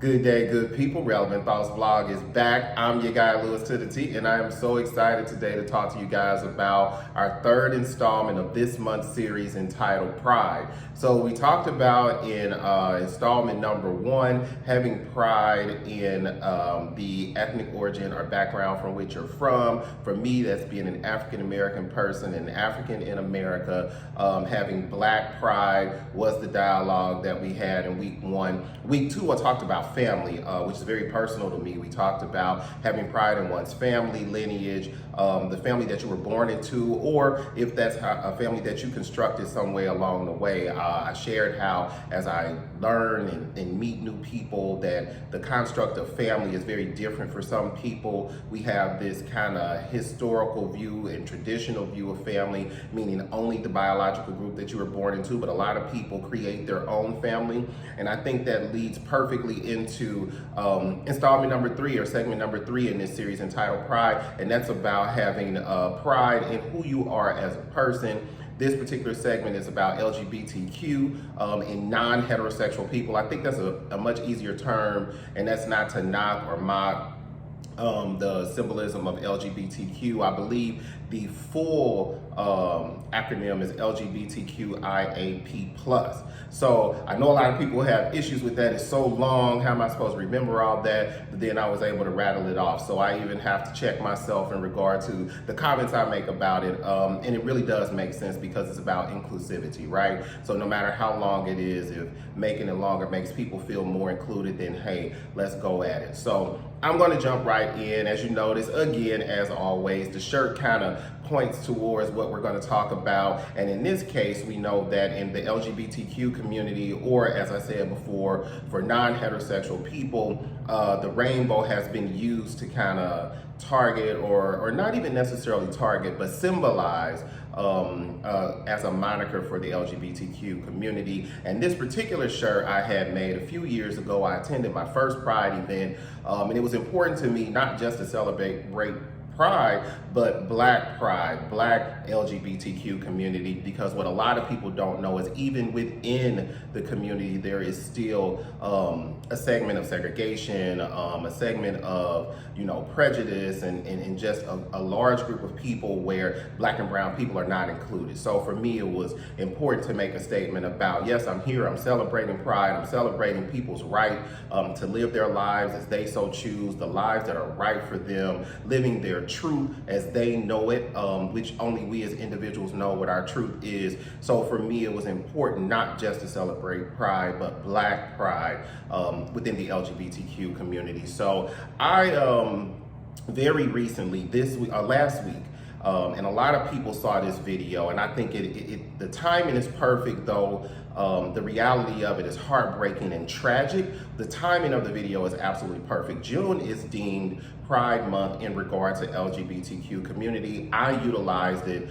Good day, good people. Relevant Thoughts Vlog is back. I'm your guy, Lewis to the T, and I am so excited today to talk to you guys about our third installment of this month's series entitled Pride. So we talked about in installment number 1, having pride in the ethnic origin or background from which you're from. For me, that's being an African-American person, an African in America. Having Black pride was the dialogue that we had in week 1. Week 2, I talked about family, which is very personal to me. We talked about having pride in one's family, lineage, the family that you were born into, or if that's a family that you constructed some way along the way. I shared how, as I learn and meet new people, that the construct of family is very different for some people. We have this kind of historical view and traditional view of family, meaning only the biological group that you were born into, but a lot of people create their own family. And I think that leads perfectly into installment number 3, or segment number 3 in this series entitled Pride, and that's about having pride in who you are as a person. This particular segment is about LGBTQ and non-heterosexual people. I think that's a much easier term, and that's not to knock or mock the symbolism of LGBTQ. I believe the full acronym is LGBTQIAP+. So I know a lot of people have issues with that. It's so long. How am I supposed to remember all that? But then I was able to rattle it off. So I even have to check myself in regard to the comments I make about it. And it really does make sense because it's about inclusivity, right? So no matter how long it is, if making it longer makes people feel more included, then hey, let's go at it. So I'm going to jump right in. As you notice, again, as always, the shirt kind of points towards what we're going to talk about. And in this case, we know that in the LGBTQ community, or as I said before, for non-heterosexual people, the rainbow has been used to kind of target, or not even necessarily target, but symbolize as a moniker for the LGBTQ community. And this particular shirt I had made a few years ago. I attended my first Pride event, and it was important to me not just to celebrate Pride, but Black pride, Black LGBTQ community, because what a lot of people don't know is even within the community, there is still a segment of segregation, a segment of, prejudice, and just a large group of people where Black and brown people are not included. So for me, it was important to make a statement about, yes, I'm here, I'm celebrating Pride, I'm celebrating people's right to live their lives as they so choose, the lives that are right for them, living their truth as they know it, which only we as individuals know what our truth is. So for me, it was important not just to celebrate Pride, but Black pride within the LGBTQ community. So I very recently, last week, and a lot of people saw this video, and I think the timing is perfect, though the reality of it is heartbreaking and tragic. The timing of the video is absolutely perfect. June is deemed Pride Month in regard to LGBTQ community. I utilized it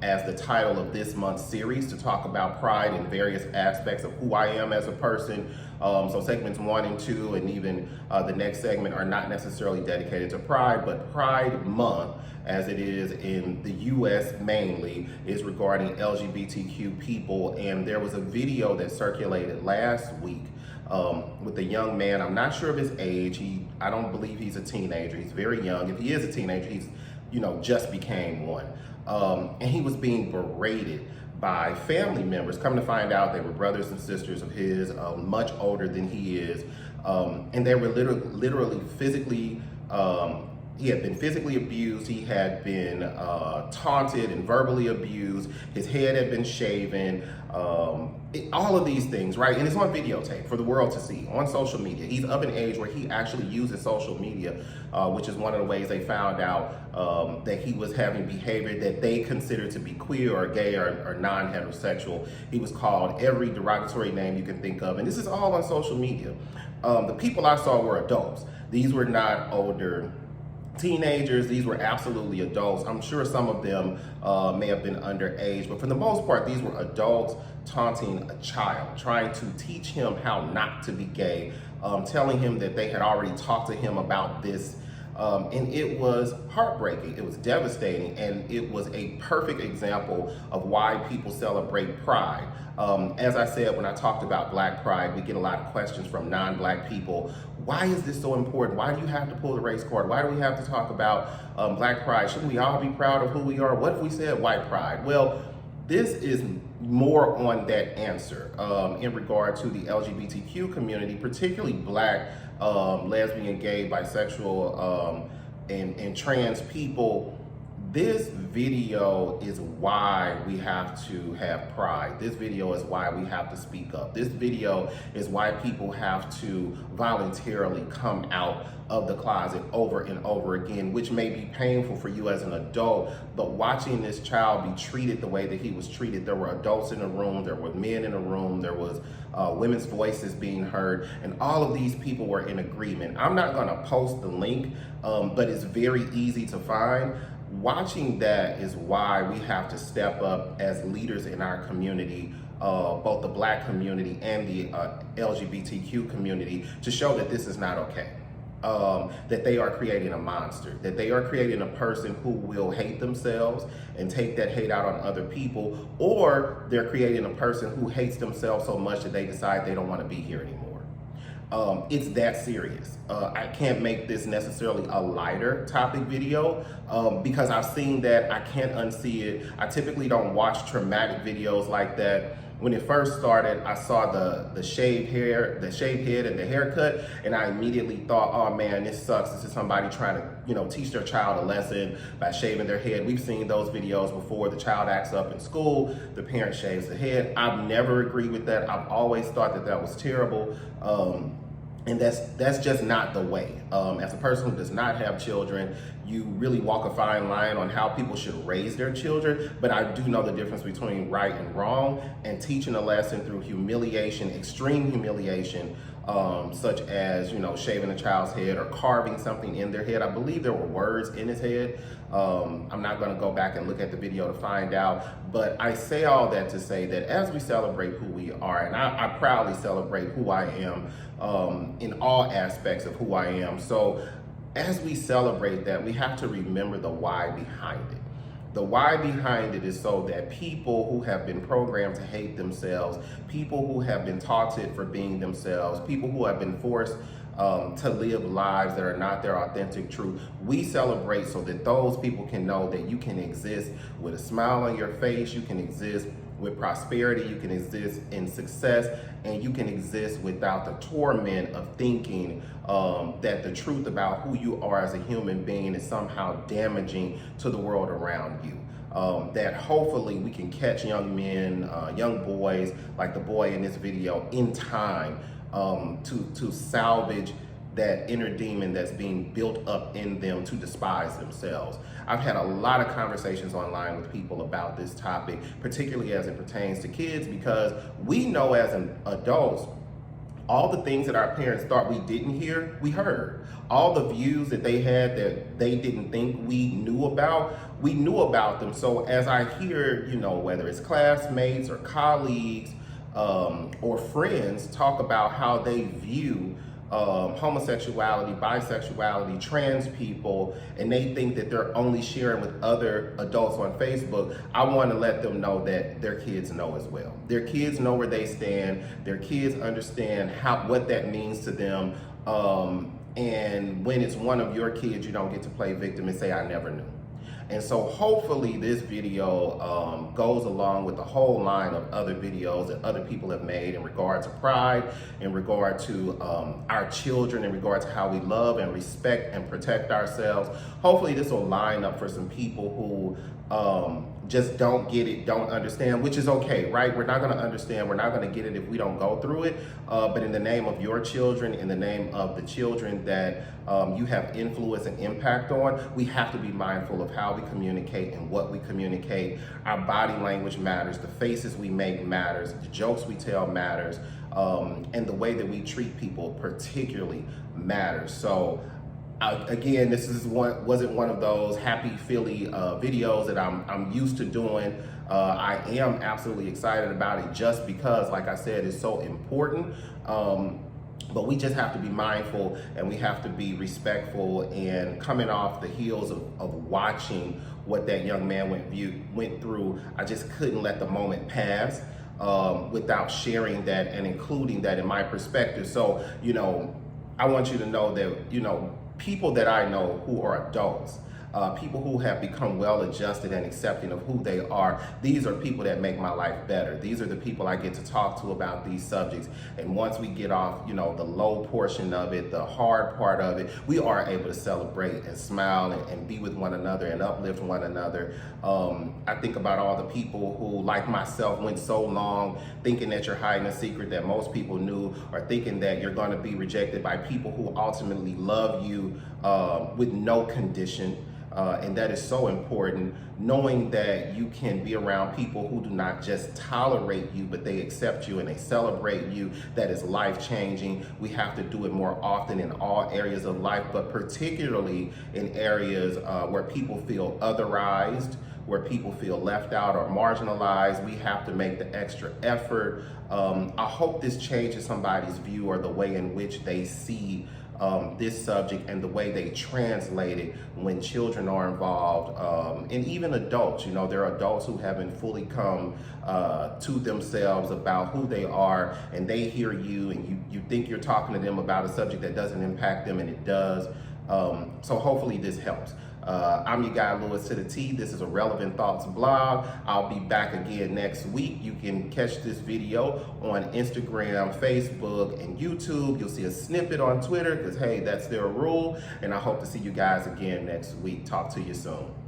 as the title of this month's series to talk about pride in various aspects of who I am as a person. So segments 1 and 2, and even the next segment, are not necessarily dedicated to Pride, but Pride Month, as it is in the US mainly, is regarding LGBTQ people. And there was a video that circulated last week with a young man. I'm not sure of his age. I don't believe he's a teenager. He's very young. If he is a teenager, he's, just became one. And he was being berated by family members. Come to find out, they were brothers and sisters of his, much older than he is. And they were literally physically, he had been physically abused. He had been taunted and verbally abused. His head had been shaven. All of these things, right? And it's on videotape for the world to see on social media. He's of an age where he actually uses social media, which is one of the ways they found out that he was having behavior that they considered to be queer or gay or non-heterosexual. He was called every derogatory name you can think of. And this is all on social media. The people I saw were adults. These were not older teenagers. These were absolutely adults. I'm sure some of them may have been underage, but for the most part, these were adults taunting a child, trying to teach him how not to be gay, telling him that they had already talked to him about this And it was heartbreaking, it was devastating, and it was a perfect example of why people celebrate Pride. As I said, when I talked about Black Pride, we get a lot of questions from non-Black people. Why is this so important? Why do you have to pull the race card? Why do we have to talk about Black Pride? Shouldn't we all be proud of who we are? What if we said white pride? Well, this is more on that answer in regard to the LGBTQ community, particularly Black, lesbian, gay, bisexual, and trans people. This video is why we have to have pride. This video is why we have to speak up. This video is why people have to voluntarily come out of the closet over and over again, which may be painful for you as an adult, but watching this child be treated the way that he was treated, there were adults in the room, there were men in the room, there was women's voices being heard, and all of these people were in agreement. I'm not gonna post the link, but it's very easy to find. Watching that is why we have to step up as leaders in our community, both the Black community and the LGBTQ community, to show that this is not okay. That they are creating a monster, that they are creating a person who will hate themselves and take that hate out on other people, or they're creating a person who hates themselves so much that they decide they don't want to be here anymore. It's that serious. I can't make this necessarily a lighter topic video because I've seen that. I can't unsee it. I typically don't watch traumatic videos like that. When it first started, I saw the shaved hair, the shaved head and the haircut, and I immediately thought, oh man, this sucks. This is somebody trying to, teach their child a lesson by shaving their head. We've seen those videos before. The child acts up in school, the parent shaves the head. I've never agreed with that. I've always thought that that was terrible. And that's just not the way. As a person who does not have children, you really walk a fine line on how people should raise their children, but I do know the difference between right and wrong, and teaching a lesson through humiliation, extreme humiliation, such as, shaving a child's head or carving something in their head. I believe there were words in his head. I'm not gonna go back and look at the video to find out, but I say all that to say that as we celebrate who we are, and I proudly celebrate who I am in all aspects of who I am. So as we celebrate that, we have to remember the why behind it. The why behind it is so that people who have been programmed to hate themselves, people who have been taunted for being themselves, people who have been forced to live lives that are not their authentic truth, we celebrate so that those people can know that you can exist with a smile on your face, you can exist with prosperity, you can exist in success, and you can exist without the torment of thinking that the truth about who you are as a human being is somehow damaging to the world around you. That hopefully we can catch young men, young boys, like the boy in this video, in time to salvage that inner demon that's being built up in them to despise themselves. I've had a lot of conversations online with people about this topic, particularly as it pertains to kids, because we know as adults, all the things that our parents thought we didn't hear, we heard. All the views that they had that they didn't think we knew about, we knew about them. So as I hear, whether it's classmates or colleagues or friends talk about how they view homosexuality, bisexuality, trans people, and they think that they're only sharing with other adults on Facebook, I want to let them know that their kids know as well. Their kids know where they stand. Their kids understand what that means to them. And when it's one of your kids, you don't get to play victim and say, I never knew. And so hopefully this video goes along with the whole line of other videos that other people have made in regard to pride, in regard to our children, in regard to how we love and respect and protect ourselves. Hopefully this will line up for some people who just don't get it, don't understand, which is okay, right? We're not gonna understand, we're not gonna get it if we don't go through it, but in the name of your children, in the name of the children that you have influence and impact on, we have to be mindful of how we communicate and what we communicate. Our body language matters, the faces we make matters, the jokes we tell matters, and the way that we treat people particularly matters. So again, this wasn't one of those happy-feely videos that I'm used to doing. I am absolutely excited about it just because, like I said, it's so important. But we just have to be mindful, and we have to be respectful. And coming off the heels of watching what that young man went through, I just couldn't let the moment pass without sharing that and including that in my perspective. So, I want you to know that, people that I know who are adults, people who have become well adjusted and accepting of who they are, these are people that make my life better. These are the people I get to talk to about these subjects. And once we get off, the low portion of it, the hard part of it, we are able to celebrate and smile and be with one another and uplift one another. I think about all the people who, like myself, went so long thinking that you're hiding a secret that most people knew, or thinking that you're going to be rejected by people who ultimately love you with no condition. And that is so important, knowing that you can be around people who do not just tolerate you, but they accept you and they celebrate you. That is life-changing. We have to do it more often in all areas of life, but particularly in areas where people feel otherized, where people feel left out or marginalized. We have to make the extra effort. I hope this changes somebody's view or the way in which they see this subject and the way they translate it when children are involved, and even adults. There are adults who haven't fully come to themselves about who they are, and they hear you and you think you're talking to them about a subject that doesn't impact them, and it does. So hopefully this helps. I'm your guy, Lewis to the T. This is a Relevant Thoughts blog. I'll be back again next week. You can catch this video on Instagram, Facebook, and YouTube. You'll see a snippet on Twitter because, hey, that's their rule. And I hope to see you guys again next week. Talk to you soon.